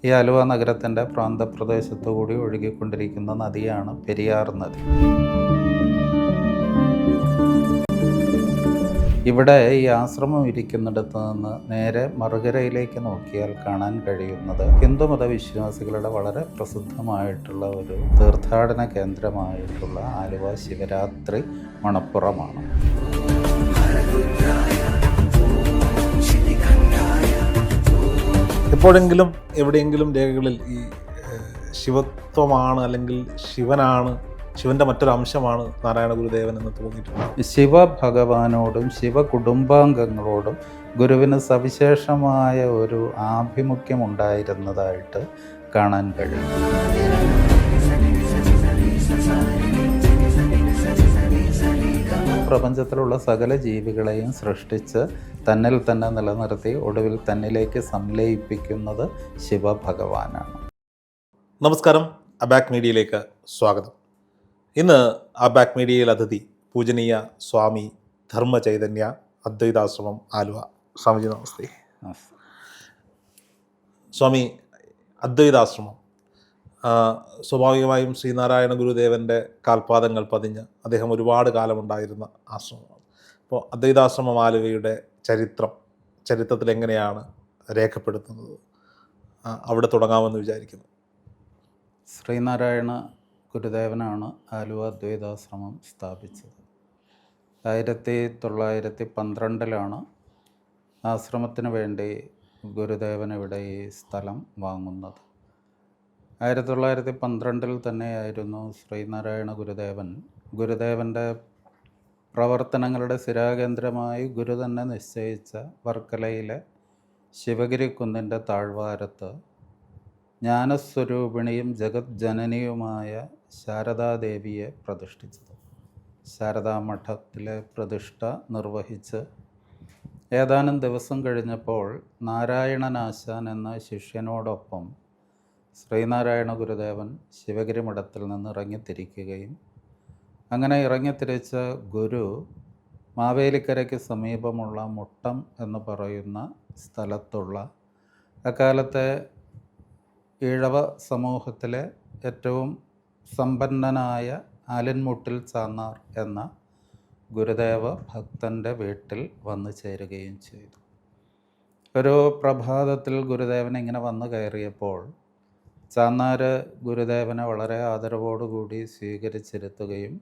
ഈ ആലുവ നഗരത്തിൻ്റെ പ്രാന്തപ്രദേശത്തു കൂടി ഒഴുകിക്കൊണ്ടിരിക്കുന്ന നദിയാണ് പെരിയാർ നദി. ഇവിടെ ഈ ആശ്രമം ഇരിക്കുന്നിടത്ത് നിന്ന് നേരെ മറുകരയിലേക്ക് നോക്കിയാൽ കാണാൻ കഴിയുന്നത് ഹിന്ദുമത വിശ്വാസികളുടെ വളരെ പ്രസിദ്ധമായിട്ടുള്ള ഒരു തീർത്ഥാടന കേന്ദ്രമായിട്ടുള്ള ആലുവ ശിവരാത്രി മണപ്പുറമാണ്. എപ്പോഴെങ്കിലും എവിടെയെങ്കിലും രേഖകളിൽ ഈ ശിവത്വമാണ് അല്ലെങ്കിൽ ശിവന്റെ മറ്റൊരു അംശമാണ് നാരായണ ഗുരുദേവൻ എന്ന് തോന്നിയിട്ടുണ്ട്. ശിവഭഗവാനോടും ശിവകുടുംബാംഗങ്ങളോടും ഗുരുവിന് സവിശേഷമായ ഒരു ആഭിമുഖ്യം ഉണ്ടായിരുന്നതായിട്ട് കാണാൻ കഴിയും. പ്രപഞ്ചത്തിലുള്ള സകല ജീവികളെയും സൃഷ്ടിച്ച് തന്നിൽ തന്നെ നിലനിർത്തി ഒടുവിൽ തന്നിലേക്ക് സംലയിപ്പിക്കുന്നത് ശിവഭഗവാനാണ്. നമസ്കാരം, അബാക് മീഡിയയിലേക്ക് സ്വാഗതം. ഇന്ന് അബാക് മീഡിയയിൽ അതിഥി പൂജനീയ സ്വാമി ധർമ്മചൈതന്യ അദ്വൈതാശ്രമം ആലുവ. സ്വാമിജി നമസ്തേ. സ്വാമി, അദ്വൈതാശ്രമം സ്വാഭാവികമായും ശ്രീനാരായണ ഗുരുദേവൻ്റെ കാൽപാദങ്ങൾ പതിഞ്ഞ് അദ്ദേഹം ഒരുപാട് കാലമുണ്ടായിരുന്ന ആശ്രമമാണ്. അപ്പോൾ അദ്വൈതാശ്രമം ആലുവയുടെ ചരിത്രത്തിൽ എങ്ങനെയാണ് രേഖപ്പെടുത്തുന്നത്? അവിടെ തുടങ്ങാമെന്ന് വിചാരിക്കുന്നു. ശ്രീനാരായണ ഗുരുദേവനാണ് ആലുവ അദ്വൈതാശ്രമം സ്ഥാപിച്ചത്. 1912 ആശ്രമത്തിന് വേണ്ടി ഗുരുദേവൻ ഇവിടെ ഈ സ്ഥലം വാങ്ങുന്നത്. 1912 തന്നെയായിരുന്നു ശ്രീനാരായണ ഗുരുദേവൻ്റെ പ്രവർത്തനങ്ങളുടെ സ്ഥിരാകേന്ദ്രമായി ഗുരു തന്നെ നിശ്ചയിച്ച വർക്കലയിലെ ശിവഗിരി കുന്നിൻ്റെ താഴ്വാരത്ത് ജ്ഞാനസ്വരൂപിണിയും ജഗത് ജനനിയുമായ ശാരദാദേവിയെ പ്രതിഷ്ഠിച്ചത്. ശാരദാ മഠത്തിലെ പ്രതിഷ്ഠ നിർവഹിച്ച് ഏതാനും ദിവസം കഴിഞ്ഞപ്പോൾ നാരായണനാശാൻ എന്ന ശിഷ്യനോടൊപ്പം ശ്രീനാരായണ ഗുരുദേവൻ ശിവഗിരി മഠത്തിൽ നിന്ന് ഇറങ്ങിത്തിരിക്കുകയും അങ്ങനെ ഇറങ്ങിത്തിരിച്ച ഗുരു മാവേലിക്കരയ്ക്ക് സമീപമുള്ള മുട്ടം എന്ന് പറയുന്ന സ്ഥലത്തുള്ള അക്കാലത്തെ ഈഴവ സമൂഹത്തിലെ ഏറ്റവും സമ്പന്നനായ ആലിൻമുട്ടിൽ ചാന്നാർ എന്ന ഗുരുദേവ ഭക്തൻ്റെ വീട്ടിൽ വന്നു ചേരുകയും ചെയ്തു. ഒരു പ്രഭാതത്തിൽ ഗുരുദേവൻ ഇങ്ങനെ വന്നു കയറിയപ്പോൾ ചാന്നാർ ഗുരുദേവനെ വളരെ ആദരവോടുകൂടി സ്വീകരിച്ചിരുത്തുകയും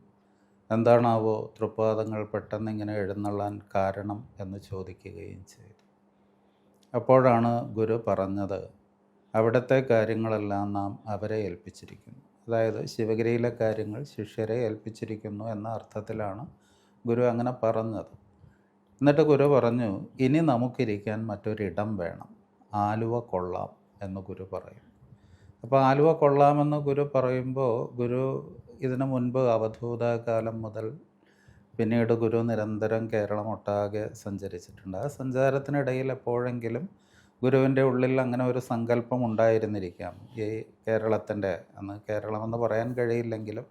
എന്താണാവോ തൃപ്പാദങ്ങൾ പെട്ടെന്ന് ഇങ്ങനെ എഴുന്നള്ളാൻ കാരണം എന്ന് ചോദിക്കുകയും ചെയ്തു. അപ്പോഴാണ് ഗുരു പറഞ്ഞത്, അവിടുത്തെ കാര്യങ്ങളെല്ലാം നാം അവരെ ഏൽപ്പിച്ചിരിക്കുന്നു. അതായത് ശിവഗിരിയിലെ കാര്യങ്ങൾ ശിഷ്യരെ ഏൽപ്പിച്ചിരിക്കുന്നു എന്ന അർത്ഥത്തിലാണ് ഗുരു അങ്ങനെ പറഞ്ഞത്. എന്നിട്ട് ഗുരു പറഞ്ഞു, ഇനി നമുക്കിരിക്കാൻ മറ്റൊരിടം വേണം, ആലുവ കൊള്ളാം എന്ന് ഗുരു പറയും. അപ്പോൾ ആലുവ കൊള്ളാമെന്ന് ഗുരു പറയുമ്പോൾ ഗുരു ഇതിനു മുൻപ് അവധൂത കാലം മുതൽ പിന്നീട് ഗുരു നിരന്തരം കേരളമൊട്ടാകെ സഞ്ചരിച്ചിട്ടുണ്ട്. ആ സഞ്ചാരത്തിനിടയിൽ എപ്പോഴെങ്കിലും ഗുരുവിൻ്റെ ഉള്ളിൽ അങ്ങനെ ഒരു സങ്കല്പം ഉണ്ടായിരുന്നിരിക്കാം. ഈ കേരളത്തിൻ്റെ, അന്ന് കേരളമെന്ന് പറയാൻ കഴിയില്ലെങ്കിലും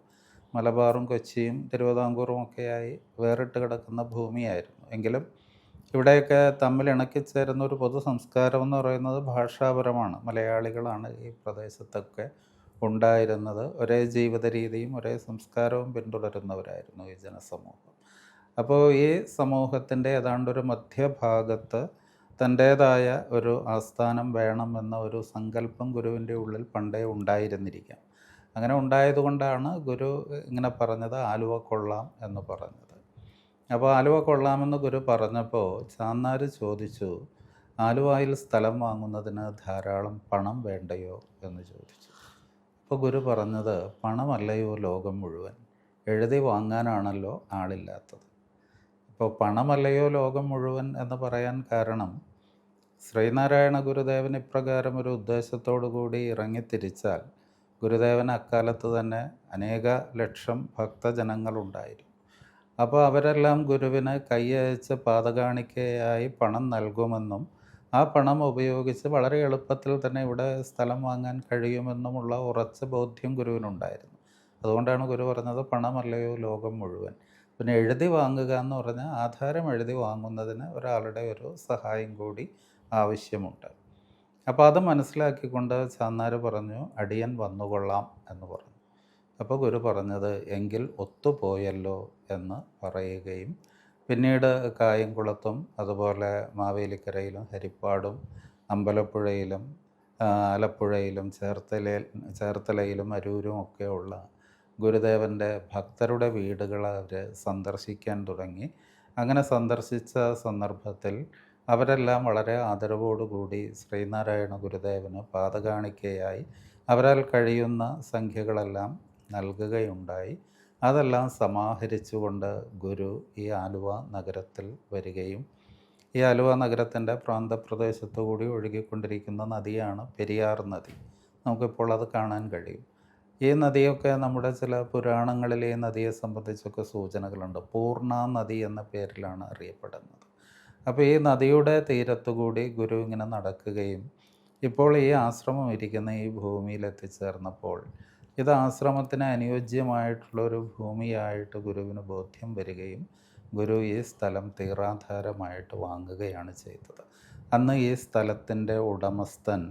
മലബാറും കൊച്ചിയും തിരുവിതാംകൂറും ഒക്കെയായി വേറിട്ട് കിടക്കുന്ന ഭൂമിയായിരുന്നു. എങ്കിലും ഇവിടെയൊക്കെ തമ്മിൽ ഇണക്കിച്ചേരുന്ന ഒരു പൊതു സംസ്കാരം എന്ന് പറയുന്നത് ഭാഷാപരമാണ്. മലയാളികളാണ് ഈ പ്രദേശത്തൊക്കെ ഉണ്ടായിരുന്നത്. ഒരേ ജീവിത രീതിയും ഒരേ സംസ്കാരവും പിന്തുടരുന്നവരായിരുന്നു ഈ ജനസമൂഹം. അപ്പോൾ ഈ സമൂഹത്തിൻ്റെ ഏതാണ്ടൊരു മധ്യഭാഗത്ത് തൻ്റേതായ ഒരു ആസ്ഥാനം വേണമെന്ന ഒരു സങ്കല്പം ഗുരുവിൻ്റെ ഉള്ളിൽ പണ്ടേ ഉണ്ടായിരുന്നിരിക്കാം. അങ്ങനെ ഉണ്ടായതുകൊണ്ടാണ് ഗുരു ഇങ്ങനെ പറഞ്ഞത് ആലുവ കൊള്ളാം എന്ന് പറഞ്ഞത്. അപ്പോൾ ആലുവ കൊള്ളാമെന്ന് ഗുരു പറഞ്ഞപ്പോൾ ചാന്നാർ ചോദിച്ചു, ആലുവയിൽ സ്ഥലം വാങ്ങുന്നതിന് ധാരാളം പണം വേണ്ടയോ എന്ന് ചോദിച്ചു. അപ്പോൾ ഗുരു പറഞ്ഞത്, പണമല്ലയോ ലോകം മുഴുവൻ, എഴുതി വാങ്ങാനാണല്ലോ ആളില്ലാത്തത്. ഇപ്പോൾ പണമല്ലയോ ലോകം മുഴുവൻ എന്ന് പറയാൻ കാരണം ശ്രീനാരായണ ഗുരുദേവൻ ഇപ്രകാരം ഒരു ഉദ്ദേശത്തോടു കൂടി ഇറങ്ങിത്തിരിച്ചാൽ ഗുരുദേവൻ അക്കാലത്ത് തന്നെ അനേക ലക്ഷം ഭക്തജനങ്ങളുണ്ടായിരുന്നു. അപ്പോൾ അവരെല്ലാം ഗുരുവിന് കൈയയച്ച് പാദകാണിക്കയായി പണം നൽകുമെന്നും ആ പണം ഉപയോഗിച്ച് വളരെ എളുപ്പത്തിൽ തന്നെ ഇവിടെ സ്ഥലം വാങ്ങാൻ കഴിയുമെന്നുമുള്ള ഉറച്ച ബോധ്യം ഗുരുവിനുണ്ടായിരുന്നു. അതുകൊണ്ടാണ് ഗുരു പറഞ്ഞത് പണമല്ലയോ ലോകം മുഴുവൻ. പിന്നെ എഴുതി വാങ്ങുക എന്ന് പറഞ്ഞാൽ ആധാരം എഴുതി വാങ്ങുന്നതിന് ഒരാളുടെ ഒരു സഹായം കൂടി ആവശ്യമുണ്ട്. അപ്പോൾ അത് മനസ്സിലാക്കിക്കൊണ്ട് ചാന്നാർ പറഞ്ഞു, അടിയൻ വന്നുകൊള്ളാം എന്ന് പറഞ്ഞു. അപ്പോൾ ഗുരു പറഞ്ഞത്, എങ്കിൽ ഒത്തുപോയല്ലോ എന്ന് പറയുകയും പിന്നീട് കായംകുളത്തും അതുപോലെ മാവേലിക്കരയിലും ഹരിപ്പാടും അമ്പലപ്പുഴയിലും ആലപ്പുഴയിലും ചേർത്തലയിലും അരൂരും ഒക്കെ ഉള്ള ഗുരുദേവൻ്റെ ഭക്തരുടെ വീടുകൾ അവർ സന്ദർശിക്കാൻ തുടങ്ങി. അങ്ങനെ സന്ദർശിച്ച സന്ദർഭത്തിൽ അവരെല്ലാം വളരെ ആദരവോടുകൂടി ശ്രീനാരായണ ഗുരുദേവന് പാദകാണിക്കയായി അവരാൽ കഴിയുന്ന സംഖ്യകളെല്ലാം നൽകുകയുണ്ടായി. അതെല്ലാം സമാഹരിച്ചുകൊണ്ട് ഗുരു ഈ ആലുവ നഗരത്തിൽ വരികയും ഈ ആലുവ നഗരത്തിൻ്റെ പ്രാന്തപ്രദേശത്തു കൂടി ഒഴുകിക്കൊണ്ടിരിക്കുന്ന നദിയാണ് പെരിയാർ നദി. നമുക്കിപ്പോൾ അത് കാണാൻ കഴിയും. ഈ നദിയൊക്കെ നമ്മുടെ ചില പുരാണങ്ങളിൽ ഈ നദിയെ സംബന്ധിച്ചൊക്കെ സൂചനകളുണ്ട്. പൂർണ്ണ നദി എന്ന പേരിലാണ് അറിയപ്പെടുന്നത്. അപ്പോൾ ഈ നദിയുടെ തീരത്തുകൂടി ഗുരു ഇങ്ങനെ നടക്കുകയും ഇപ്പോൾ ഈ ആശ്രമം ഇരിക്കുന്ന ഈ ഭൂമിയിൽ എത്തിച്ചേർന്നപ്പോൾ ഇത് ആശ്രമത്തിന് അനുയോജ്യമായിട്ടുള്ളൊരു ഭൂമിയായിട്ട് ഗുരുവിന് ബോധ്യം വരികയും ഗുരു ഈ സ്ഥലം തീറാധാരമായിട്ട് വാങ്ങുകയാണ് ചെയ്തത്. അന്ന് ഈ സ്ഥലത്തിൻ്റെ ഉടമസ്ഥൻ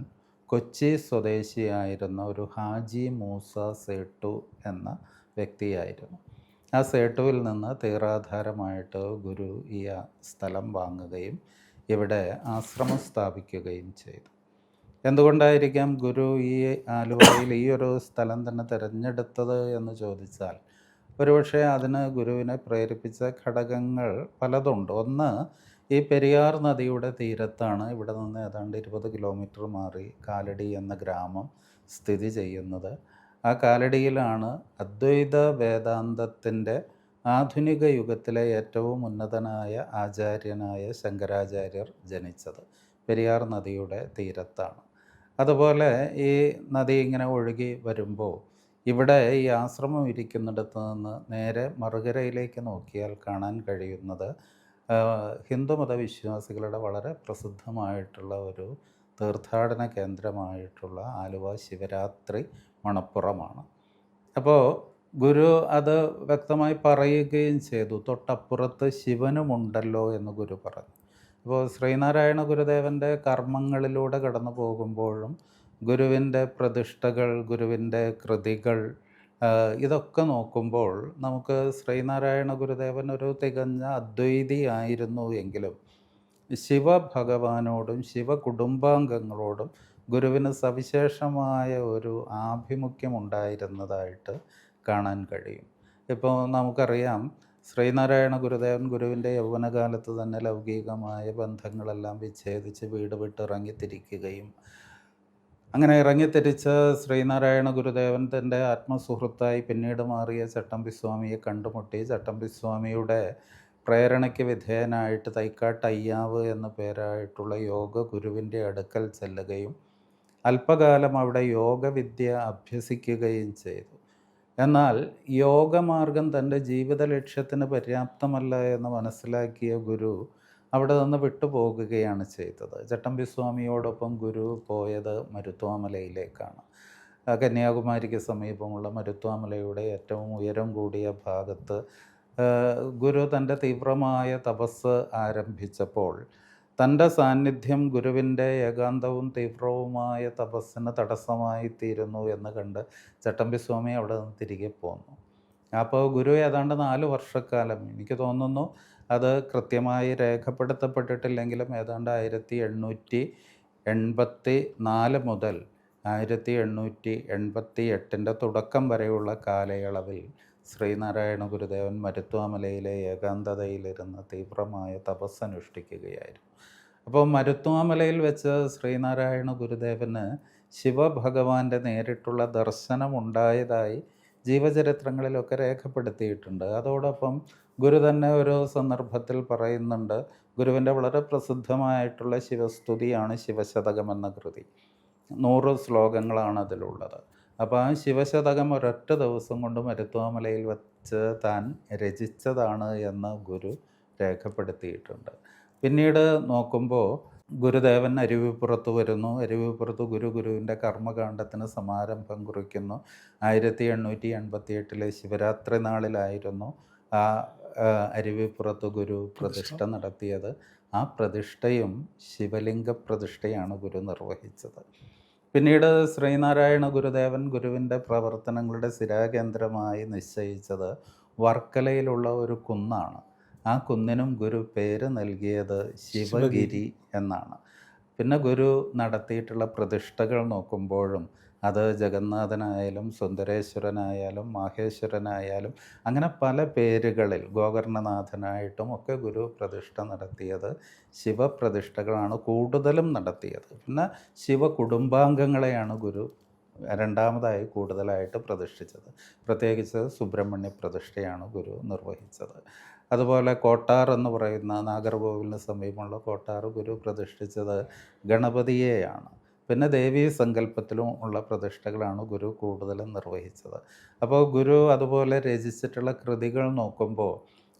കൊച്ചി സ്വദേശിയായിരുന്ന ഒരു ഹാജി മൂസ സേട്ടു എന്ന വ്യക്തിയായിരുന്നു. ആ സേട്ടുവിൽ നിന്ന് തീറാധാരമായിട്ട് ഗുരു ഈ സ്ഥലം വാങ്ങുകയും ഇവിടെ ആശ്രമം സ്ഥാപിക്കുകയും ചെയ്തു. എന്തുകൊണ്ടായിരിക്കാം ഗുരു ഈ ആലുവയിൽ ഈ ഒരു സ്ഥലം തന്നെ തിരഞ്ഞെടുത്തത് എന്ന് ചോദിച്ചാൽ ഒരുപക്ഷെ അതിന് ഗുരുവിനെ പ്രേരിപ്പിച്ച ഘടകങ്ങൾ പലതുണ്ട്. ഒന്ന്, ഈ പെരിയാർ നദിയുടെ തീരത്താണ് ഇവിടെ നിന്ന് ഏതാണ്ട് 20 കിലോമീറ്റർ മാറി കാലടി എന്ന ഗ്രാമം സ്ഥിതി ചെയ്യുന്നത്. ആ കാലടിയിലാണ് അദ്വൈത വേദാന്തത്തിൻ്റെ ആധുനിക യുഗത്തിലെ ഏറ്റവും ഉന്നതനായ ആചാര്യനായ ശങ്കരാചാര്യർ ജനിച്ചത്. പെരിയാർ നദിയുടെ തീരത്താണ്. അതുപോലെ ഈ നദി ഇങ്ങനെ ഒഴുകി വരുമ്പോൾ ഇവിടെ ഈ ആശ്രമം ഇരിക്കുന്നിടത്ത് നിന്ന് നേരെ മറുകരയിലേക്ക് നോക്കിയാൽ കാണാൻ കഴിയുന്നത് ഹിന്ദുമത വിശ്വാസികളുടെ വളരെ പ്രസിദ്ധമായിട്ടുള്ള ഒരു തീർത്ഥാടന കേന്ദ്രമായിട്ടുള്ള ആലുവ ശിവരാത്രി മണപ്പുറമാണ്. അപ്പോൾ ഗുരു അത് വ്യക്തമായി പറയുകയും ചെയ്തു, തൊട്ടപ്പുറത്ത് ശിവനുമുണ്ടല്ലോ എന്ന് ഗുരു പറഞ്ഞു. അപ്പോൾ ശ്രീനാരായണ ഗുരുദേവൻ്റെ കർമ്മങ്ങളിലൂടെ കടന്നു പോകുമ്പോഴും ഗുരുവിൻ്റെ പ്രതിഷ്ഠകൾ, ഗുരുവിൻ്റെ കൃതികൾ, ഇതൊക്കെ നോക്കുമ്പോൾ നമുക്ക് ശ്രീനാരായണ ഗുരുദേവൻ ഒരു തികഞ്ഞ അദ്വൈതി ആയിരുന്നു എങ്കിലും ശിവഭഗവാനോടും ശിവകുടുംബാംഗങ്ങളോടും ഗുരുവിന് സവിശേഷമായ ഒരു ആഭിമുഖ്യം ഉണ്ടായിരുന്നതായിട്ട് കാണാൻ കഴിയും. ഇപ്പോൾ നമുക്കറിയാം, ശ്രീനാരായണ ഗുരുദേവൻ ഗുരുവിൻ്റെ യൗവനകാലത്ത് തന്നെ ലൗകികമായ ബന്ധങ്ങളെല്ലാം വിച്ഛേദിച്ച് വീട് വിട്ട് ഇറങ്ങിത്തിരിക്കുകയും അങ്ങനെ ഇറങ്ങിത്തിരിച്ച ശ്രീനാരായണ ഗുരുദേവൻ തൻ്റെ ആത്മസുഹൃത്തായി പിന്നീട് മാറിയ ചട്ടമ്പിസ്വാമിയെ കണ്ടുമുട്ടി. ചട്ടമ്പിസ്വാമിയുടെ പ്രേരണയ്ക്ക് വിധേയനായിട്ട് തൈക്കാട്ടയ്യാവ് എന്ന പേരായിട്ടുള്ള യോഗ ഗുരുവിൻ്റെ അടുക്കൽ ചെല്ലുകയും അല്പകാലം അവിടെ യോഗവിദ്യ അഭ്യസിക്കുകയും ചെയ്തു. എന്നാൽ യോഗമാർഗം തൻ്റെ ജീവിത ലക്ഷ്യത്തിന് പര്യാപ്തമല്ല എന്ന് മനസ്സിലാക്കിയ ഗുരു അവിടെ നിന്ന് വിട്ടുപോകുകയാണ് ചെയ്തത്. ചട്ടമ്പിസ്വാമിയോടൊപ്പം ഗുരു പോയത് മരുത്വാമലയിലേക്കാണ്. കന്യാകുമാരിക്ക് സമീപമുള്ള മരുത്വാമലയുടെ ഏറ്റവും ഉയരം കൂടിയ ഭാഗത്ത് ഗുരു തൻ്റെ തീവ്രമായ തപസ് ആരംഭിച്ചപ്പോൾ തൻ്റെ സാന്നിധ്യം ഗുരുവിൻ്റെ ഏകാന്തവും തീവ്രവുമായ തപസ്സിന് തടസ്സമായി തീരുന്നു എന്ന് കണ്ട് ചട്ടമ്പിസ്വാമി അവിടെ നിന്ന് തിരികെ പോന്നു. അപ്പോൾ ഗുരു ഏതാണ്ട് 4 വർഷക്കാലം, എനിക്ക് തോന്നുന്നു അത് കൃത്യമായി രേഖപ്പെടുത്തപ്പെട്ടിട്ടില്ലെങ്കിലും ഏതാണ്ട് 1884 മുതൽ 1888 തുടക്കം വരെയുള്ള കാലയളവിൽ ശ്രീനാരായണ ഗുരുദേവൻ മരുത്വാമലയിലെ ഏകാന്തതയിലിരുന്ന് തീവ്രമായ തപസ്സനുഷ്ഠിക്കുകയായിരുന്നു. അപ്പോൾ മരുത്വാമലയിൽ വെച്ച് ശ്രീനാരായണ ഗുരുദേവന് ശിവഭഗവാന്റെ നേരിട്ടുള്ള ദർശനമുണ്ടായതായി ജീവചരിത്രങ്ങളിലൊക്കെ രേഖപ്പെടുത്തിയിട്ടുണ്ട്. അതോടൊപ്പം ഗുരു തന്നെ ഒരു സന്ദർഭത്തിൽ പറയുന്നുണ്ട്, ഗുരുവിൻ്റെ വളരെ പ്രസിദ്ധമായിട്ടുള്ള ശിവസ്തുതിയാണ് ശിവശതകം എന്ന കൃതി. 100 ശ്ലോകങ്ങളാണ് അതിലുള്ളത്. അപ്പോൾ ആ ശിവശതകം ഒരൊറ്റ ദിവസം കൊണ്ട് മരുത്വാമലയിൽ വച്ച് താൻ രചിച്ചതാണ് എന്ന് ഗുരു രേഖപ്പെടുത്തിയിട്ടുണ്ട്. പിന്നീട് നോക്കുമ്പോൾ ഗുരുദേവൻ അരുവിപ്പുറത്ത് വരുന്നു. അരുവിപ്പുറത്ത് ഗുരുവിൻ്റെ കർമ്മകാണ്ഡത്തിന് സമാരംഭം കുറിക്കുന്നു. 1888 ശിവരാത്രി നാളിലായിരുന്നു ആ അരുവിപ്പുറത്ത് ഗുരു പ്രതിഷ്ഠ നടത്തിയത്. ആ പ്രതിഷ്ഠയും ശിവലിംഗ പ്രതിഷ്ഠയാണ് ഗുരു നിർവഹിച്ചത്. പിന്നീട് ശ്രീനാരായണ ഗുരുദേവൻ ഗുരുവിൻ്റെ പ്രവർത്തനങ്ങളുടെ സ്ഥിരാകേന്ദ്രമായി നിശ്ചയിച്ചത് വർക്കലയിലുള്ള ഒരു കുന്നാണ്. ആ കുന്നിനും ഗുരു പേര് നൽകിയത് ശിവഗിരി എന്നാണ്. പിന്നെ ഗുരു നടത്തിയിട്ടുള്ള പ്രതിഷ്ഠകൾ നോക്കുമ്പോഴും അത് ജഗന്നാഥനായാലും സുന്ദരേശ്വരനായാലും മാഹേശ്വരനായാലും അങ്ങനെ പല പേരുകളിൽ ഗോകർണനാഥനായിട്ടും ഒക്കെ ഗുരു പ്രതിഷ്ഠ നടത്തിയത് ശിവപ്രതിഷ്ഠകളാണ് കൂടുതലും നടത്തിയത്. പിന്നെ ശിവകുടുംബാംഗങ്ങളെയാണ് ഗുരു രണ്ടാമതായി കൂടുതലായിട്ട് പ്രതിഷ്ഠിച്ചത്. പ്രത്യേകിച്ച് സുബ്രഹ്മണ്യ പ്രതിഷ്ഠയാണ് ഗുരു നിർവഹിച്ചത്. അതുപോലെ കോട്ടാർ എന്ന് പറയുന്ന നാഗർകോവിലിന് സമീപമുള്ള കോട്ടാർ ഗുരു പ്രതിഷ്ഠിച്ചത് ഗണപതിയെയാണ്. പിന്നെ ദേവീ സങ്കല്പത്തിലും ഉള്ള പ്രതിഷ്ഠകളാണ് ഗുരു കൂടുതലും നിർവഹിച്ചത്. അപ്പോൾ ഗുരു അതുപോലെ രചിച്ചിട്ടുള്ള കൃതികൾ നോക്കുമ്പോൾ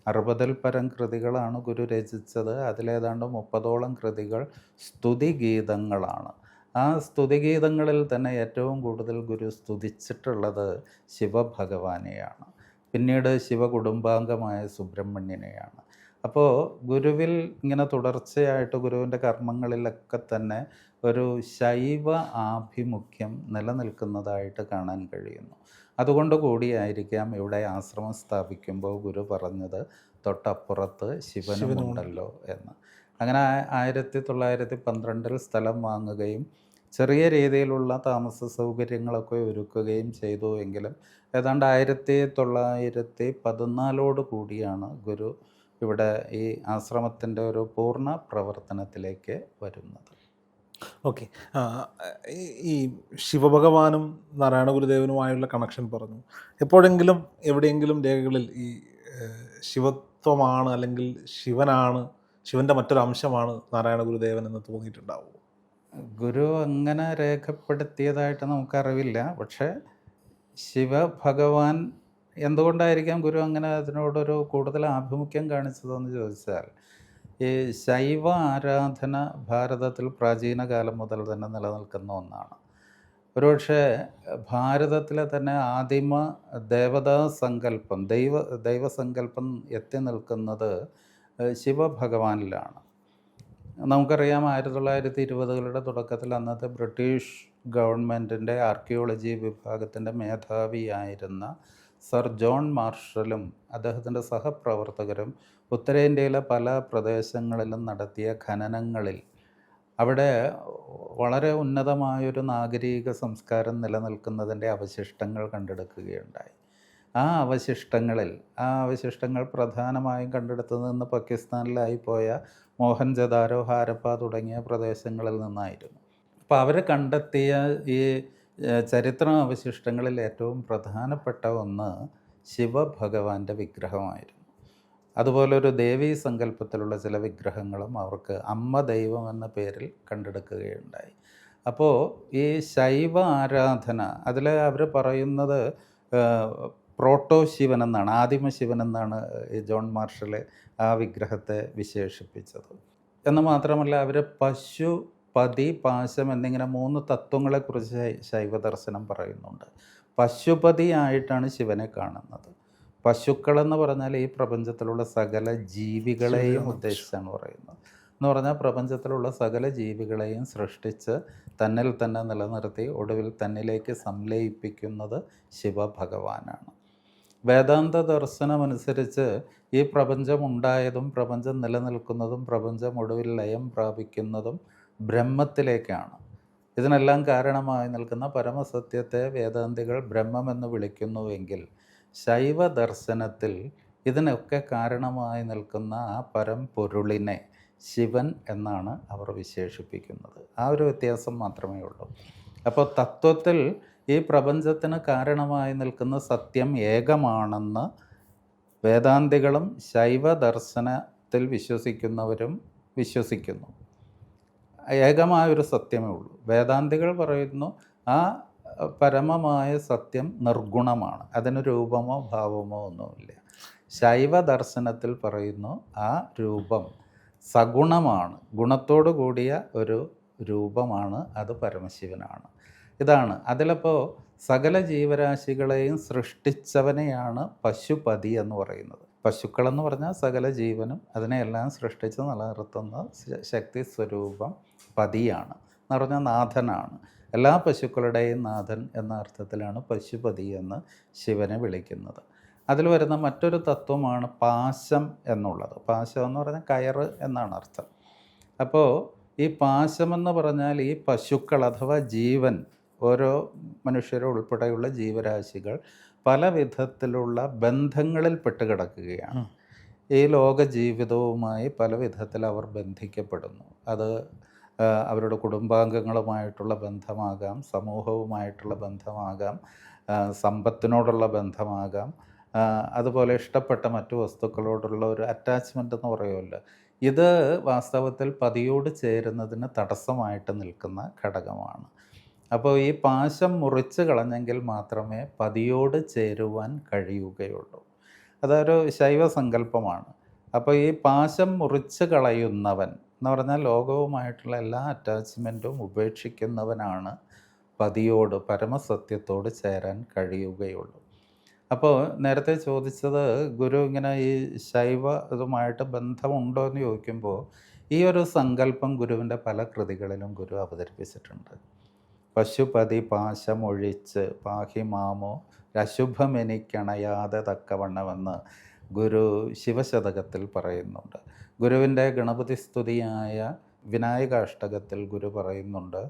60-ൽ പരം കൃതികളാണ് ഗുരു രചിച്ചത്. അതിലേതാണ്ട് 30ഓളം കൃതികൾ സ്തുതിഗീതങ്ങളാണ്. ആ സ്തുതിഗീതങ്ങളിൽ തന്നെ ഏറ്റവും കൂടുതൽ ഗുരു സ്തുതിച്ചിട്ടുള്ളത് ശിവഭഗവാനെയാണ്. പിന്നീട് ശിവകുടുംബാംഗമായ സുബ്രഹ്മണ്യനെയാണ്. അപ്പോൾ ഗുരുവിൽ ഇങ്ങനെ തുടർച്ചയായിട്ട് ഗുരുവിൻ്റെ കർമ്മങ്ങളിലൊക്കെ തന്നെ ഒരു ശൈവ ആഭിമുഖ്യം നിലനിൽക്കുന്നതായിട്ട് കാണാൻ കഴിയുന്നു. അതുകൊണ്ട് കൂടിയായിരിക്കാം ഇവിടെ ആശ്രമം സ്ഥാപിക്കുമ്പോൾ ഗുരു പറഞ്ഞത് തൊട്ടപ്പുറത്ത് ശിവനുമുണ്ടല്ലോ എന്ന്. അങ്ങനെ 1912 സ്ഥലം വാങ്ങുകയും ചെറിയ രീതിയിലുള്ള താമസ സൗകര്യങ്ങളൊക്കെ ഒരുക്കുകയും ചെയ്തു. എങ്കിലും ഏതാണ്ട് 1914 കൂടിയാണ് ഗുരു ഇവിടെ ഈ ആശ്രമത്തിൻ്റെ ഒരു പൂർണ്ണ പ്രവർത്തനത്തിലേക്ക് വരുന്നത്. ഓക്കെ. ഈ ശിവഭഗവാനും നാരായണ ഗുരുദേവനുമായുള്ള കണക്ഷൻ പറഞ്ഞു. എപ്പോഴെങ്കിലും എവിടെയെങ്കിലും രേഖകളിൽ ഈ ശിവത്വമാണ് അല്ലെങ്കിൽ ശിവനാണ്, ശിവൻ്റെ മറ്റൊരു അംശമാണ് നാരായണ ഗുരുദേവൻ എന്ന് തോന്നിയിട്ടുണ്ടാവുമോ? ഗുരു അങ്ങനെ രേഖപ്പെടുത്തിയതായിട്ട് നമുക്കറിവില്ല. പക്ഷേ ശിവഭഗവാൻ എന്തുകൊണ്ടായിരിക്കാം ഗുരു അങ്ങനെ അതിനോടൊരു കൂടുതൽ ആഭിമുഖ്യം കാണിച്ചതെന്ന് ചോദിച്ചാൽ, ഈ ശൈവ ആരാധന ഭാരതത്തിൽ പ്രാചീന കാലം മുതൽ തന്നെ നിലനിൽക്കുന്ന ഒന്നാണ്. ഒരുപക്ഷെ ഭാരതത്തിലെ തന്നെ ആദിമ ദേവതാ സങ്കല്പം, ദൈവസങ്കല്പം എത്തി നിൽക്കുന്നത് ശിവഭഗവാനിലാണ്. നമുക്കറിയാം 1920കളുടെ തുടക്കത്തിൽ അന്നത്തെ ബ്രിട്ടീഷ് ഗവൺമെൻറ്റിൻ്റെ ആർക്കിയോളജി വിഭാഗത്തിൻ്റെ മേധാവിയായിരുന്ന സർ ജോൺ മാർഷലും അദ്ദേഹത്തിൻ്റെ സഹപ്രവർത്തകരും ഉത്തരേന്ത്യയിലെ പല പ്രദേശങ്ങളിലും നടത്തിയ ഖനനങ്ങളിൽ അവിടെ വളരെ ഉന്നതമായൊരു നാഗരിക സംസ്കാരം നിലനിൽക്കുന്നതിൻ്റെ അവശിഷ്ടങ്ങൾ കണ്ടെടുക്കുകയുണ്ടായി. ആ അവശിഷ്ടങ്ങൾ പ്രധാനമായും കണ്ടെടുത്തത് നിന്ന് പാകിസ്ഥാനിലായി പോയ മോഹൻജദാരോ, ഹാരപ്പ തുടങ്ങിയ പ്രദേശങ്ങളിൽ നിന്നായിരുന്നു. അപ്പോൾ അവർ കണ്ടെത്തിയ ഈ ചരിത്ര അവശിഷ്ടങ്ങളിൽ ഏറ്റവും പ്രധാനപ്പെട്ട ഒന്ന് ശിവഭഗവാന്റെ വിഗ്രഹമായിരുന്നു. അതുപോലെ ഒരു ദേവീ സങ്കല്പത്തിലുള്ള ചില വിഗ്രഹങ്ങളും അവർക്ക് അമ്മ ദൈവം എന്ന പേരിൽ കണ്ടെടുക്കുകയുണ്ടായി. അപ്പോൾ ഈ ശൈവ ആരാധന അതിൽ അവർ പറയുന്നത് പ്രോട്ടോ ശിവൻ എന്നാണ്, ആദിമ ശിവൻ എന്നാണ് ഈ ജോൺ മാർഷൽ ആ വിഗ്രഹത്തെ വിശേഷിപ്പിച്ചത്. എന്ന് മാത്രമല്ല അവർ പശു, പതി, പാശം എന്നിങ്ങനെ 3 തത്വങ്ങളെക്കുറിച്ച് ശൈവ ദർശനം പറയുന്നുണ്ട്. പശുപതി ആയിട്ടാണ് ശിവനെ കാണുന്നത്. പശുക്കളെന്ന് പറഞ്ഞാൽ ഈ പ്രപഞ്ചത്തിലുള്ള സകല ജീവികളെയും ഉദ്ദേശിച്ചാണ് പറയുന്നത്. എന്ന് പറഞ്ഞാൽ പ്രപഞ്ചത്തിലുള്ള സകല ജീവികളെയും സൃഷ്ടിച്ച് തന്നിൽ തന്നെ നിലനിർത്തി ഒടുവിൽ തന്നിലേക്ക് സംലയിപ്പിക്കുന്നത് ശിവഭഗവാനാണ്. വേദാന്ത ദർശനമനുസരിച്ച് ഈ പ്രപഞ്ചം ഉണ്ടായതും പ്രപഞ്ചം നിലനിൽക്കുന്നതും പ്രപഞ്ചം ഒടുവിൽ ലയം പ്രാപിക്കുന്നതും ബ്രഹ്മത്തിലേക്കാണ്. ഇതിനെല്ലാം കാരണമായി നിൽക്കുന്ന പരമസത്യത്തെ വേദാന്തികൾ ബ്രഹ്മമെന്ന് വിളിക്കുന്നുവെങ്കിൽ ശൈവ ദർശനത്തിൽ ഇതിനൊക്കെ കാരണമായി നിൽക്കുന്ന ആ പരംപൊരുളിനെ ശിവൻ എന്നാണ് അവർ വിശേഷിപ്പിക്കുന്നത്. ആ ഒരു വ്യത്യാസം മാത്രമേ ഉള്ളൂ. അപ്പോൾ തത്വത്തിൽ ഈ പ്രപഞ്ചത്തിന് കാരണമായി നിൽക്കുന്ന സത്യം ഏകമാണെന്ന് വേദാന്തികളും ശൈവ ദർശനത്തിൽ വിശ്വസിക്കുന്നവരും വിശ്വസിക്കുന്നു. ഏകമായൊരു സത്യമേ ഉള്ളൂ. വേദാന്തികൾ പറയുന്നു ആ പരമമായ സത്യം നിർഗുണമാണ്, അതിന് രൂപമോ ഭാവമോ ഒന്നുമില്ല. ശൈവ ദർശനത്തിൽ പറയുന്നു ആ രൂപം സഗുണമാണ്, ഗുണത്തോടു കൂടിയ ഒരു രൂപമാണ്, അത് പരമശിവനാണ്. ഇതാണ് അതിലപ്പോൾ സകല ജീവരാശികളെയും സൃഷ്ടിച്ചവനെയാണ് പശുപതി എന്ന് പറയുന്നത്. പശുക്കളെന്ന് പറഞ്ഞാൽ സകല ജീവനും അതിനെയെല്ലാം സൃഷ്ടിച്ച് നിലനിർത്തുന്ന ശക്തി സ്വരൂപം പതിയാണ് എന്ന് പറഞ്ഞാൽ നാഥനാണ്. എല്ലാ പശുക്കളുടെയും നാഥൻ എന്ന അർത്ഥത്തിലാണ് പശുപതി എന്ന് ശിവനെ വിളിക്കുന്നത്. അതിൽ വരുന്ന മറ്റൊരു തത്വമാണ് പാശം എന്നുള്ളത്. പാശം എന്ന് പറഞ്ഞാൽ കയറ് എന്നാണ് അർത്ഥം. അപ്പോൾ ഈ പാശമെന്ന് പറഞ്ഞാൽ ഈ പശുക്കൾ അഥവാ ജീവൻ, ഓരോ മനുഷ്യരും ഉൾപ്പെടെയുള്ള ജീവരാശികൾ പല വിധത്തിലുള്ള ബന്ധങ്ങളിൽ പെട്ടുകിടക്കുകയാണ്. ഈ ലോക ജീവിതവുമായി പല വിധത്തിൽ അവർ ബന്ധിക്കപ്പെടുന്നു. അത് അവരുടെ കുടുംബാംഗങ്ങളുമായിട്ടുള്ള ബന്ധമാകാം, സമൂഹവുമായിട്ടുള്ള ബന്ധമാകാം, സമ്പത്തിനോടുള്ള ബന്ധമാകാം, അതുപോലെ ഇഷ്ടപ്പെട്ട മറ്റു വസ്തുക്കളോടുള്ള ഒരു അറ്റാച്ച്മെൻ്റ് എന്ന് പറയുമല്ലോ. ഇത് വാസ്തവത്തിൽ പതിയോട് ചേരുന്നതിന് തടസ്സമായിട്ട് നിൽക്കുന്ന ഘടകമാണ്. അപ്പോൾ ഈ പാശം മുറിച്ച് കളഞ്ഞെങ്കിൽ മാത്രമേ പതിയോട് ചേരുവാൻ കഴിയുകയുള്ളൂ. അതൊരു ശൈവ സങ്കല്പമാണ്. അപ്പോൾ ഈ പാശം മുറിച്ച് കളയുന്നവൻ എന്ന് പറഞ്ഞാൽ ലോകവുമായിട്ടുള്ള എല്ലാ അറ്റാച്ച്മെൻറ്റും ഉപേക്ഷിക്കുന്നവനാണ് പതിയോട്, പരമസത്യത്തോട് ചേരാൻ കഴിയുകയുള്ളൂ. അപ്പോൾ നേരത്തെ ചോദിച്ചത് ഗുരു ഇങ്ങനെ ഈ ശൈവ ഇതുമായിട്ട് ബന്ധമുണ്ടോ എന്ന് ചോദിക്കുമ്പോൾ ഈ ഒരു സങ്കല്പം ഗുരുവിൻ്റെ പല കൃതികളിലും ഗുരു അവതരിപ്പിച്ചിട്ടുണ്ട്. പശുപതി പാശമൊഴിച്ച് പാഹി മാമോ അശുഭമെനിക്കണയാതെ തക്കവണ്ണമെന്ന് ഗുരു ശിവശതകത്തിൽ പറയുന്നുണ്ട്. ഗുരുവിൻ്റെ ഗണപതി സ്തുതിയായ വിനായകാഷ്ടകത്തിൽ ഗുരു പറയുന്നുണ്ട്,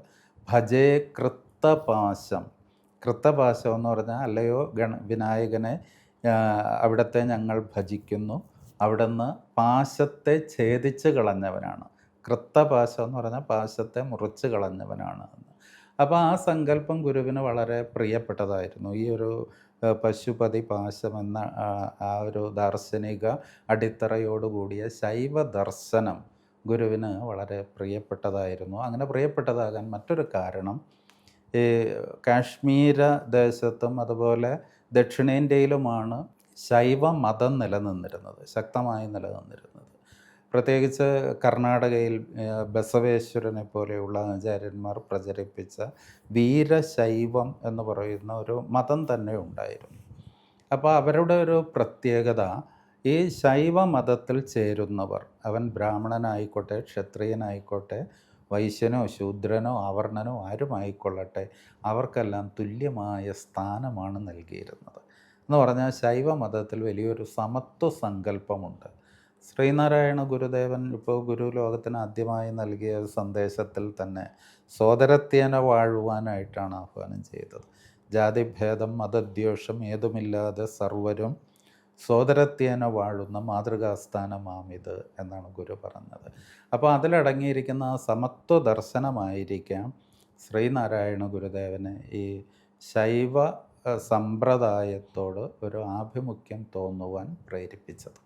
ഭജേ കൃത്തപാശം. കൃത്തപാശം എന്ന് പറഞ്ഞാൽ അല്ലയോ വിനായകനെ, അവിടുത്തെ ഞങ്ങൾ ഭജിക്കുന്നു, അവിടുന്ന് പാശത്തെ ഛേദിച്ച് കളഞ്ഞവനാണ്. കൃത്തപാശം എന്ന് പറഞ്ഞാൽ പാശത്തെ മുറിച്ച് കളഞ്ഞവനാണ്. അപ്പോൾ ആ സങ്കല്പം ഗുരുവിന് വളരെ പ്രിയപ്പെട്ടതായിരുന്നു. ഈ ഒരു പശുപതി പാശം എന്ന ആ ഒരു ദാർശനിക അടിത്തറയോടുകൂടിയ ശൈവ ദർശനം ഗുരുവിന് വളരെ പ്രിയപ്പെട്ടതായിരുന്നു. അങ്ങനെ പ്രിയപ്പെട്ടതാകാൻ മറ്റൊരു കാരണം ഈ കാശ്മീര ദേശത്തും അതുപോലെ ദക്ഷിണേന്ത്യയിലുമാണ് ശൈവ മതം നിലനിന്നിരുന്നത്, ശക്തമായി നിലനിന്നിരുന്നത്. പ്രത്യേകിച്ച് കർണാടകയിൽ ബസവേശ്വരനെ പോലെയുള്ള ആചാര്യന്മാർ പ്രചരിപ്പിച്ച വീരശൈവം എന്ന് പറയുന്ന ഒരു മതം തന്നെ ഉണ്ടായിരുന്നു. അപ്പോൾ അവരുടെ ഒരു പ്രത്യേകത, ഈ ശൈവ മതത്തിൽ ചേരുന്നവർ, അവൻ ബ്രാഹ്മണനായിക്കോട്ടെ, ക്ഷത്രിയനായിക്കോട്ടെ, വൈശ്യനോ ശൂദ്രനോ അവർണനോ ആരുമായിക്കൊള്ളട്ടെ, അവർക്കെല്ലാം തുല്യമായ സ്ഥാനമാണ് നൽകിയിരുന്നത്. എന്ന് പറഞ്ഞാൽ ശൈവ മതത്തിൽ വലിയൊരു സമത്വ സങ്കല്പമുണ്ട്. ശ്രീനാരായണ ഗുരുദേവൻ ഇപ്പോൾ ഗുരു ലോകത്തിന് ആദ്യമായി നൽകിയ സന്ദേശത്തിൽ തന്നെ സോദരത്യേന വാഴുവാനായിട്ടാണ് ആഹ്വാനം ചെയ്തത്. ജാതിഭേദം മതദ്വേഷം ഏതുമില്ലാതെ സർവരും സോദരത്യേന വാഴുന്ന മാതൃകാസ്ഥാനമാമിത് എന്നാണ് ഗുരു പറഞ്ഞത്. അപ്പോൾ അതിലടങ്ങിയിരിക്കുന്ന ആ സമത്വ ദർശനമായിരിക്കാം ശ്രീനാരായണ ഗുരുദേവന് ഈ ശൈവ സമ്പ്രദായത്തോട് ഒരു ആഭിമുഖ്യം തോന്നുവാൻ പ്രേരിപ്പിച്ചത്.